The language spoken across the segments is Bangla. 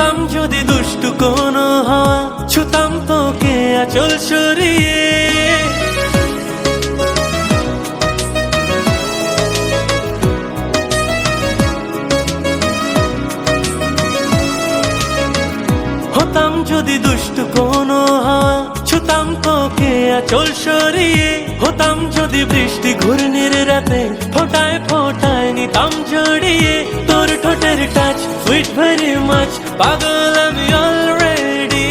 হতাম যদি দুষ্টু কোনো হাওয়া, ছুতাম তোকে আঁচল সরিয়ে। হতাম যদি দুষ্টু কোনো হাওয়া, ছুতাম তোকে আঁচল সরিয়ে। হতাম যদি বৃষ্টি ঘূর্ণির রাতে, ফোটায় ফোটায় নিতাম জড়িয়ে। তোর ঠোঁটের টাচ সুইট ভেরি মাচ, পাগল আমি অলরেডি।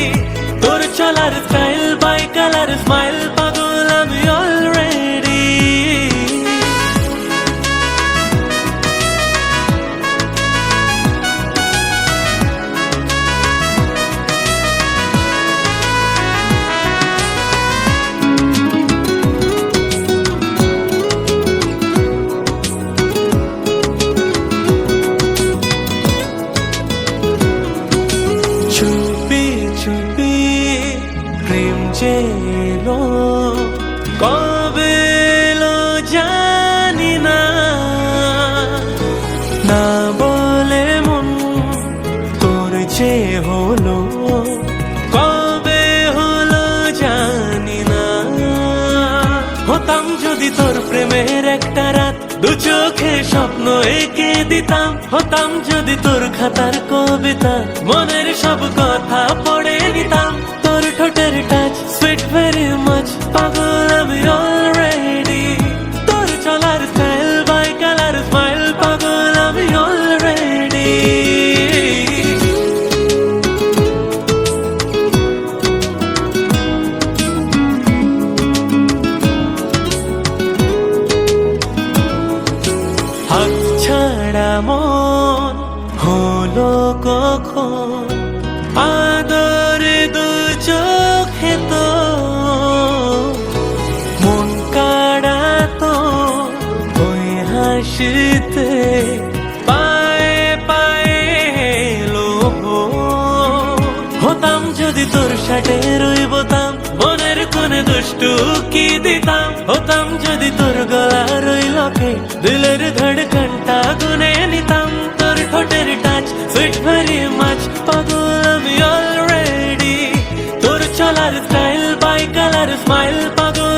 তোর চলার স্টাইল বাই কালার স্মাইল, পাগল আমি অলরেডি। প্রেম চেলো কবে এলো জানি না, না বলে মন তোর যে হলো, কবে হলো জানি না। হতাম যদি তোর প্রেমের একটা রাত, দু চোখে স্বপ্ন এঁকে দিতাম। হতাম যদি তোর খাতার কবিতা, মনের সব কথা পড়ে নিতাম। তোর ঠোঁটের টাচ সুইট ভেরি মাচ, পাগল আমি অলরেডি। তোর চলার স্টাইল বাই কালার স্মাইল, পাগল আমি অলরেডি। হাত ছাড়া মন হলো কখন, আদরে দু চোখে তো মন কাড়া তো ওই হাসিতে, পায়ে পায়ে এলো। হতাম যদি তোর শার্টের ওই বোতাম, মনের কোণে দুষ্টু কি দিতাম। হতাম যদি তোর গলার ওই লকে, দিলের ধড়কনটা গুনে নিতাম। তোর ঠোঁটের টাচ সুইট ভেরি মাচ, পাগল আমি অলরেডি। তোর চলার স্টাইল বাই কালার স্মাইল, পাগল